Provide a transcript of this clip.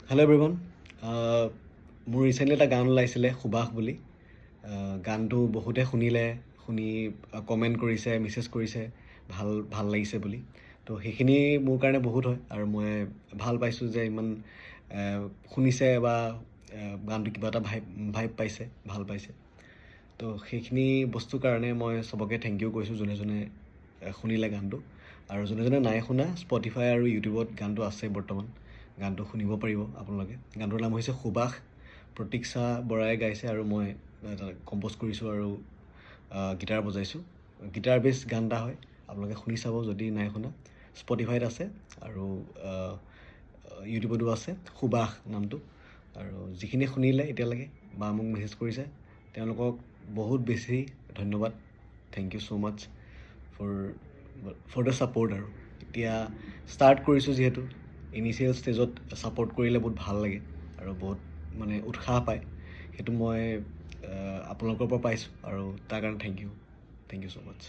Hello' everyone. মোৰ recently এটা গান ওলাইছিলে সুবাস বুলি। গানটো বহুতে শুনি কমেণ্ট কৰিছে, মেছেজ কৰিছে ভাল ভাল লাগিছে বুলি। তো সেইখিনি মোৰ কাৰণে বহুত হয় আৰু মই ভাল পাইছোঁ যে ইমান শুনিছে বা গানটো কিবা এটা ভাইব পাইছে, ভাল পাইছে। তো সেইখিনি বস্তুৰ কাৰণে মই চবকে থেংক ইউ কৈছোঁ যোনে যোনে শুনিলে গানটো। আৰু যোনে যোনে নাই শুনা, স্পটিফাই আৰু ইউটিউবত গানটো আছে বৰ্তমান। গানটো শুনিব পাৰিব আপোনালোকে। গানটোৰ নাম হৈছে সুবাস। প্ৰতীক্ষা বৰাই গাইছে আৰু মই কম্প'জ কৰিছোঁ আৰু গীটাৰ বজাইছোঁ। গীটাৰ বেছ গান এটা হয়, আপোনালোকে শুনি চাব যদি নাই শুনা। স্পটিফাইত আছে আৰু ইউটিউবতো আছে, সুবাস নামটো। আৰু যিখিনি শুনিলে এতিয়ালৈকে বা মোক মেছেজ কৰিছে তেওঁলোকক বহুত বেছি ধন্যবাদ। Thank you so' much for the support. আৰু এতিয়া ষ্টাৰ্ট কৰিছোঁ যিহেতু ইনিচিয়েল ষ্টেজত ছাপোৰ্ট কৰিলে বহুত ভাল লাগে আৰু বহুত মানে উৎসাহ পায়। সেইটো মই আপোনালোকৰ পৰা পাইছোঁ আৰু তাৰ কাৰণে থেংক ইউ ছ' মাছ।